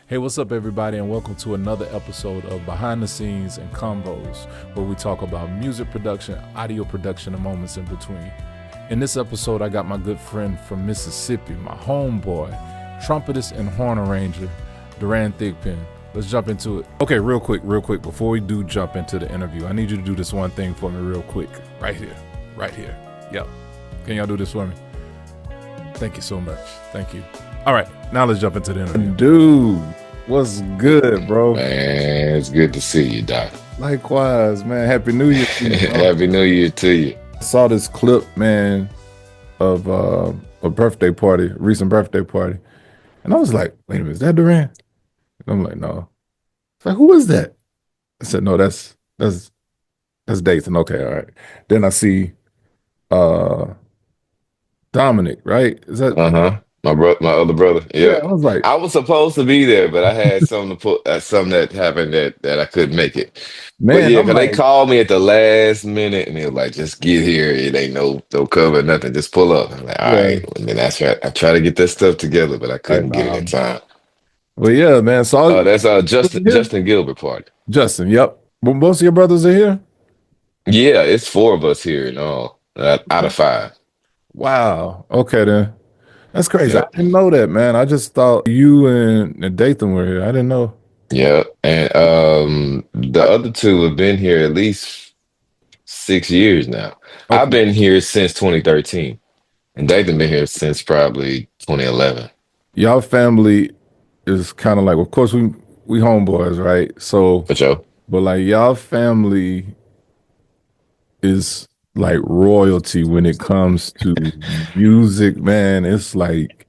Hey, what's up, everybody, and welcome to another episode of Behind the Scenes and Convos, where we talk about music production, audio production, and moments in between. In this episode, I got my good friend from Mississippi, my homeboy, trumpetist and horn arranger, Dorran Thigpen. Let's jump into it. Okay, real quick, before we do jump into the interview, I need you to do this one thing for me real quick. Right here. Yep. Can y'all do this for me? Thank you so much. Thank you. All right, now let's jump into the interview. Dude, what's good, bro? Man, it's good to see you, Doc. Likewise, man. Happy New Year to you, bro. Happy New Year to you. I saw this clip, man, of a recent birthday party. And I was like, wait a minute, is that Dorran? And I'm like, no. It's like, who is that? I said, no, that's Dathan. Okay, all right. Then I see Dominic, right? Is that My other brother. Yeah. I was like, I was supposed to be there, but I had something to put something that happened that I couldn't make it. But man, yeah, I'm because they like, called me at the last minute and they were like, just get here. It ain't no cover, nothing. Just pull up. I'm like, all yeah, right. And then I try to get that stuff together, but I like, couldn't get it in time. well, yeah, man. So That's Justin Gilbert party. Justin, yep. Well, most of your brothers are here? Yeah, it's four of us here and all out of five. Wow. Okay, then. That's crazy. I Yep. didn't know that, man. I just thought you and Dathan were here. I didn't know. Yeah, and the other two have been here at least 6 years now. I've Okay. been here since 2013, and they've been here since probably 2011. Y'all family is kind of like, of course, we homeboys, right? So, For sure. but like y'all family is like royalty when it comes to music, man. It's like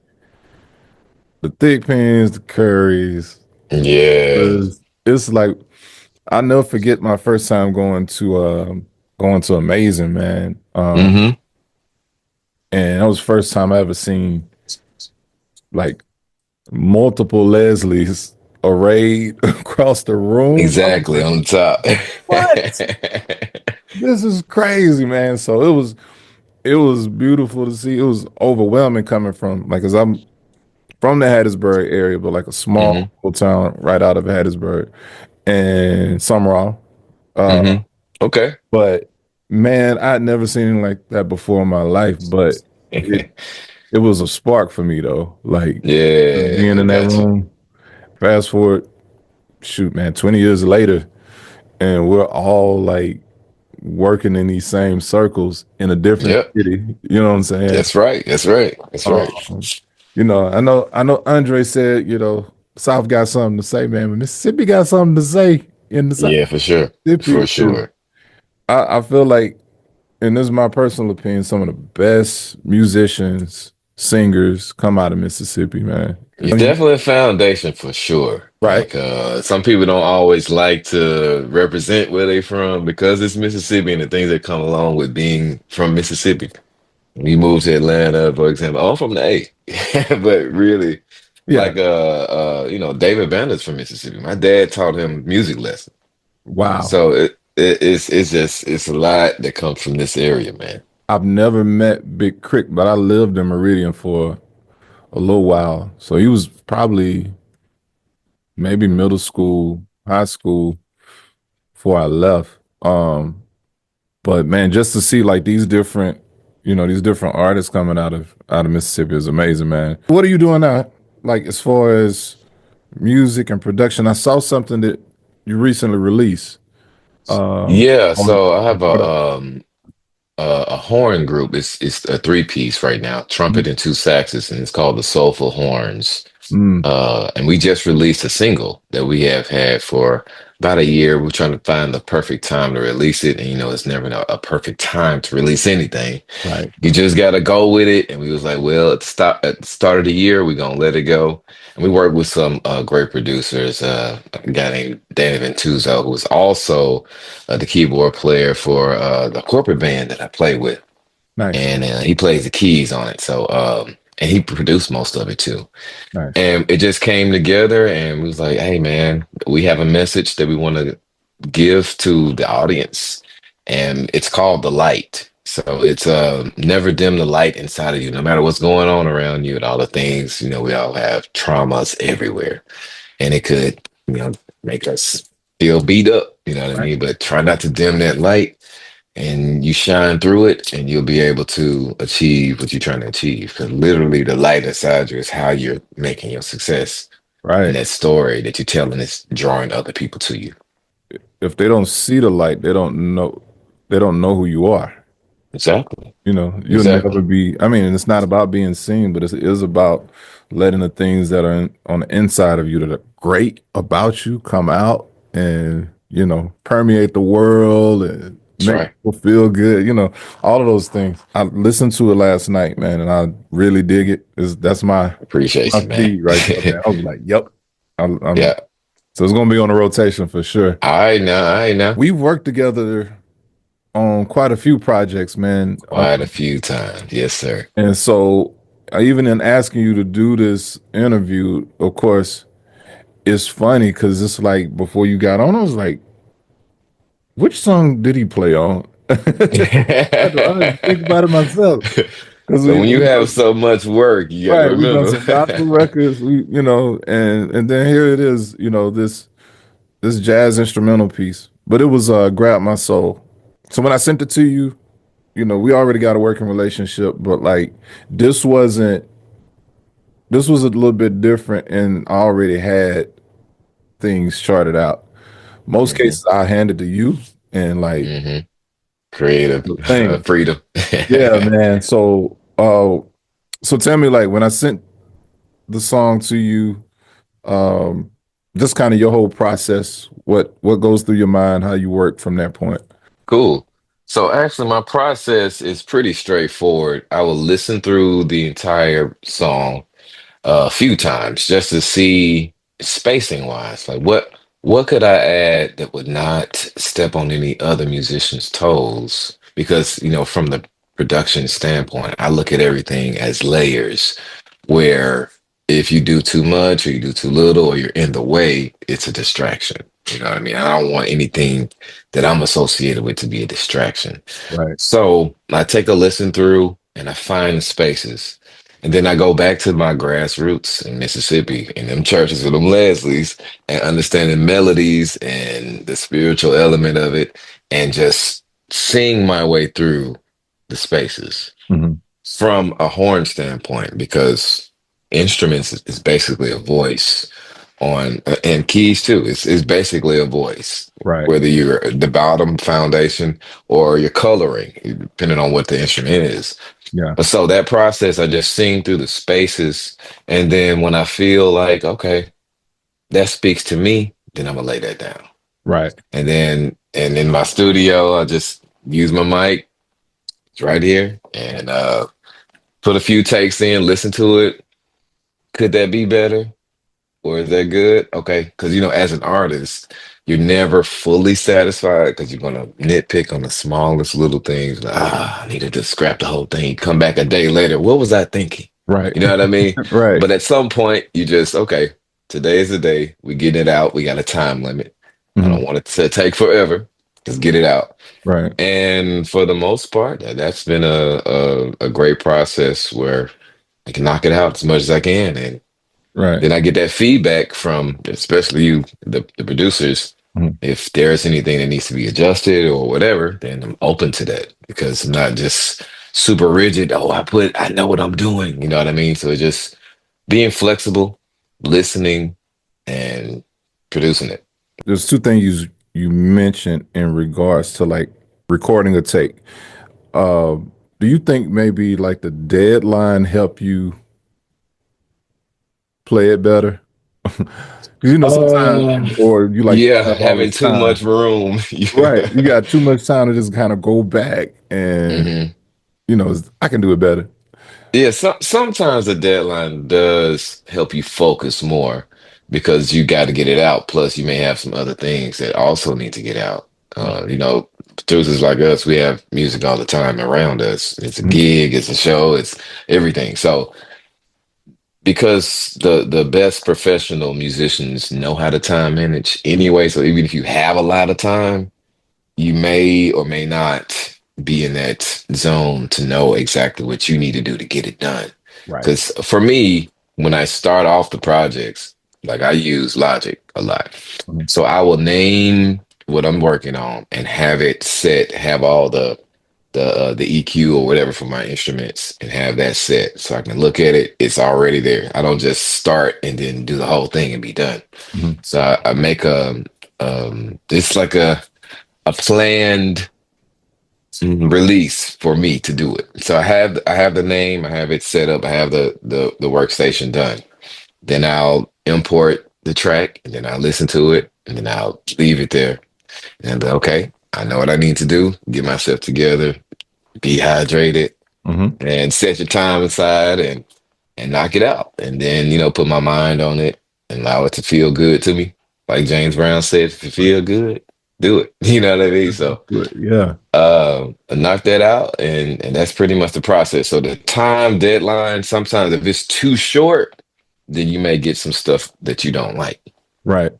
the Thigpens, the Currys. Yeah. It's like I never forget my first time going to Amazing, man. hmm And that was the first time I ever seen like multiple Leslies arrayed across the room. I was Exactly like, on top. what? This is crazy, man. So it was beautiful to see. It was overwhelming coming from like, cause I'm from the Hattiesburg area, but like a small hmm little town right out of Hattiesburg and Summerall. Uh, hmm Okay. but man, I'd never seen anything like that before in my life. But it it was a spark for me though. Like being Yeah, in that gotcha. room. Fast forward, shoot, man, 20 years later, and we're all like working in these same circles in a different Yep. city. You know what I'm saying? That's right. That's right. That's right. Um, I know Andre said, South got something to say, man, but Mississippi got something to say in the South. Yeah, for sure. For Mississippi is, sure. I feel like, and this is my personal opinion, some of the best musicians, singers come out of Mississippi, man. It's definitely a foundation for sure. Right. Like some people don't always like to represent where they from because it's Mississippi and the things that come along with being from Mississippi. When you move to Atlanta, for example, I'm from the A, but really, Yeah. like David Banner's from Mississippi. My dad taught him music lessons, Wow. so it's a lot that comes from this area, man. I've never met Big Crick, but I lived in Meridian for a little while. So he was probably maybe middle school, high school before I left. But man, just to see like these different artists coming out of Mississippi is amazing, man. What are you doing now? Like as far as music and production, I saw something that you recently released. Yeah, On so I have product. a horn group. It's a three piece right now, trumpet and two saxes, and it's called the Soulful Horns. Mm, And we just released a single that we have had for about a year. We're trying to find the perfect time to release it, and it's never a perfect time to release anything. right. You just gotta go with it. And we was like, well, at the start of the year, we're gonna let it go. And we worked with some great producers, a guy named Danny Ventuzo, who was also the keyboard player for the corporate band that I play with, Nice. and he plays the keys on it. So and he produced most of it too. Nice. And it just came together, and we was like, hey man, we have a message that we want to give to the audience, and it's called The Light. So it's never dim the light inside of you, no matter what's going on around you and all the things, we all have traumas everywhere. and it could, make us feel beat up, you know what I Right. mean? But try not to dim that light, and you shine through it, and you'll be able to achieve what you're trying to achieve. Because literally, the light inside you is how you're making your success, and Right. that story that you're telling is drawing other people to you. If they don't see the light, they don't know who you are. Exactly. You know, you'll never Exactly. be. I mean, it's not about being seen, but it is about letting the things that are on the inside of you that are great about you come out and, permeate the world and That's make right. people feel good. All of those things. I listened to it last night, man, and I really dig it. That's my Appreciate you, man. feed right there, man. I was like, yep. I'm Yeah. so it's gonna be on the rotation for sure. I know. We've worked together on quite a few projects, man. Quite a few times. Yes, sir. And so, even in asking you to do this interview, of course, it's funny because it's like before you got on, I was like, which song did he play on? I had to think about it myself because So when you have so much work, you got to right, we've done remember. some gospel records, and then here it is, this jazz instrumental piece, but it was "Grab My Soul." So when I sent it to you, we already got a working relationship, but like this wasn't this was a little bit different and I already had things charted out. Most hmm cases I handed to you and like hmm Creative the thing. freedom. Yeah, man. So tell me like when I sent the song to you, um, just kind of your whole process, what goes through your mind, how you work from that point. Cool. So actually, my process is pretty straightforward. I will listen through the entire song a few times just to see spacing wise, like what could I add that would not step on any other musician's toes? Because, from the production standpoint, I look at everything as layers, where if you do too much or you do too little or you're in the way, it's a distraction. You know what I mean? I don't want anything that I'm associated with to be a distraction. Right. So I take a listen through and I find the spaces. And then I go back to my grassroots in Mississippi, in them churches with them Leslies, and understanding melodies and the spiritual element of it, and just sing my way through the spaces Hmm. from a horn standpoint, because instruments is basically a voice on, and keys too. It's basically a voice, Right. whether you're the bottom foundation or you're coloring, depending on what the instrument is. Yeah. But so that process, I just sing through the spaces, and then when I feel like, okay, that speaks to me, then I'm gonna lay that down. Right. And in my studio, I just use my mic. It's right here, and put a few takes in, listen to it. Could that be better? Or is that good? Okay. Because, as an artist, you're never fully satisfied because you're going to nitpick on the smallest little things. Like, I needed to scrap the whole thing. Come back a day later. What was I thinking? Right. You know what I mean? Right. But at some point, you just, okay, today is the day. We get it out. We got a time limit. I Hmm. don't want it to take forever. Just get it out. Right. And for the most part, that's been a great process where I can knock it out as much as I can. And Right. then I get that feedback from, especially you, the producers. Mhm. If there's anything that needs to be adjusted or whatever, then I'm open to that, because I'm not just super rigid. Oh, I know what I'm doing. You know what I mean? So just being flexible, listening, and producing it. There's two things you mentioned in regards to like recording a take. Uh, do you think maybe like the deadline help you play it better? 'Cause, sometimes, Uh, or you like yeah, have all having this too much time. room. Right. You got too much time to just kind of go back and, hmm I can do it better. Yeah, sometimes the deadline does help you focus more, because you got to get it out. Plus, you may have some other things that also need to get out. Producers like us, we have music all the time around us. It's a Mhm. gig, it's a show, it's everything. So, because the best professional musicians know how to time manage anyway, so even if you have a lot of time, you may or may not be in that zone to know exactly what you need to do to get it done. Right. Because for me, when I start off the projects, Like I use Logic a lot. Mhm. So I will name what I'm working on and have it set, have all the EQ or whatever for my instruments and have that set so I can look at it. It's already there. I don't just start and then do the whole thing and be done. Mhm. So I make it's like a planned release for me to do it. So I have the name, I have it set up, I have the workstation done. Then I'll import the track and then I'll listen to it and then I'll leave it there. And okay, I know what I need to do, get myself together, be hydrated, Mhm. and set your time aside and knock it out. And then, put my mind on it and allow it to feel good to me. Like James Brown said, if you feel good, do it. You know what I mean? So Good. Yeah. knock that out and that's pretty much the process. So the time deadline, sometimes if it's too short, then you may get some stuff that you don't like. Right.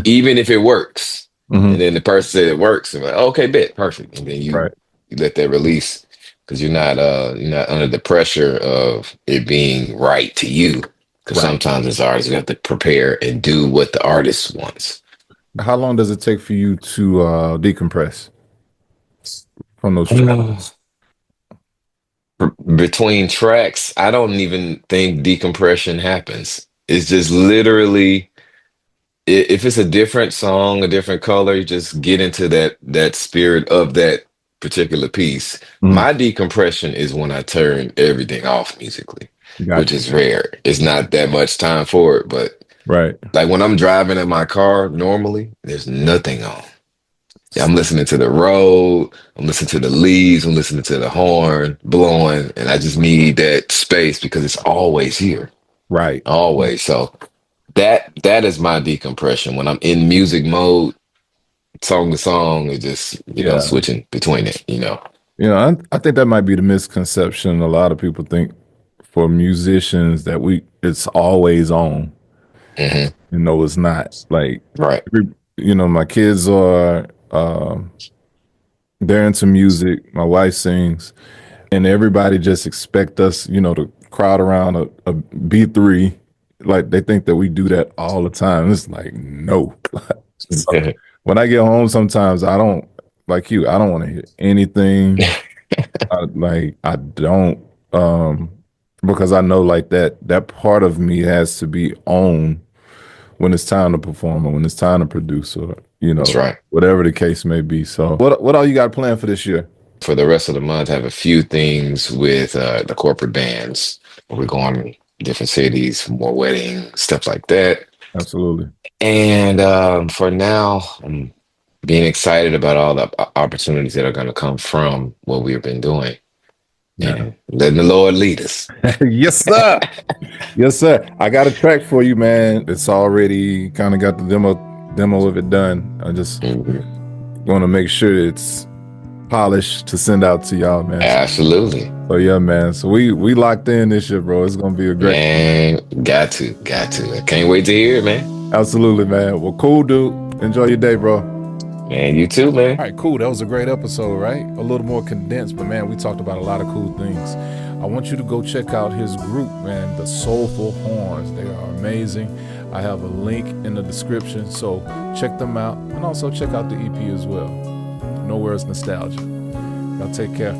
Even if it works. And Mhm. then the person said it works, and like, okay, bet, perfect. And then you Right. you let that release because you're not under the pressure of it being right to you. Because Right. sometimes as artists, we have to prepare and do what the artist wants. How long does it take for you to decompress from those tracks? Between tracks, I don't even think decompression happens. It's just literally if it's a different song, a different color, you just get into that spirit of that particular piece. Mhm. My decompression is when I turn everything off musically, which Got you. is rare. It's not that much time for it, but Right. like when I'm driving in my car normally, there's nothing on. I'm listening to the road, I'm listening to the leaves, I'm listening to the horn blowing, and I just need that space because it's always here. Right. Always. So that is my decompression. When I'm in music mode, song to song, it just, Yeah. switching between it. I think that might be the misconception. A lot of people think for musicians that it's always on. Hmm. It's not. Like, Right. my kids are they're into music. My wife sings, and everybody just expect us, to crowd around a B3. Like they think that we do that all the time. It's like no. So when I get home, sometimes I don't like you. I don't want to hear anything. I don't because I know like that part of me has to be on when it's time to perform or when it's time to produce or That's right. whatever the case may be. So what all you got planned for this year? For the rest of the month, I have a few things with the corporate bands. We're going to different cities, more weddings, stuff like that. Absolutely. And for now, I'm being excited about all the opportunities that are going to come from what we've been doing Yeah. and letting the Lord lead us. Yes, sir. Yes, sir. I got a track for you, man. It's already kind of got the demo of it done. I just Mhm. want to make sure it's polished to send out to y'all, man. Absolutely. So yeah, man. So we locked in this year, bro. It's gonna be a great. Man, got to. I can't wait to hear it, man. Absolutely, man. Well, cool, dude. Enjoy your day, bro. Man, you too, man. All right, cool. That was a great episode, right? A little more condensed, but man, we talked about a lot of cool things. I want you to go check out his group, man, the Soulful Horns. They are amazing. I have a link in the description, so check them out. And also check out the EP as well. Nowhere is Nostalgia. Y'all take care.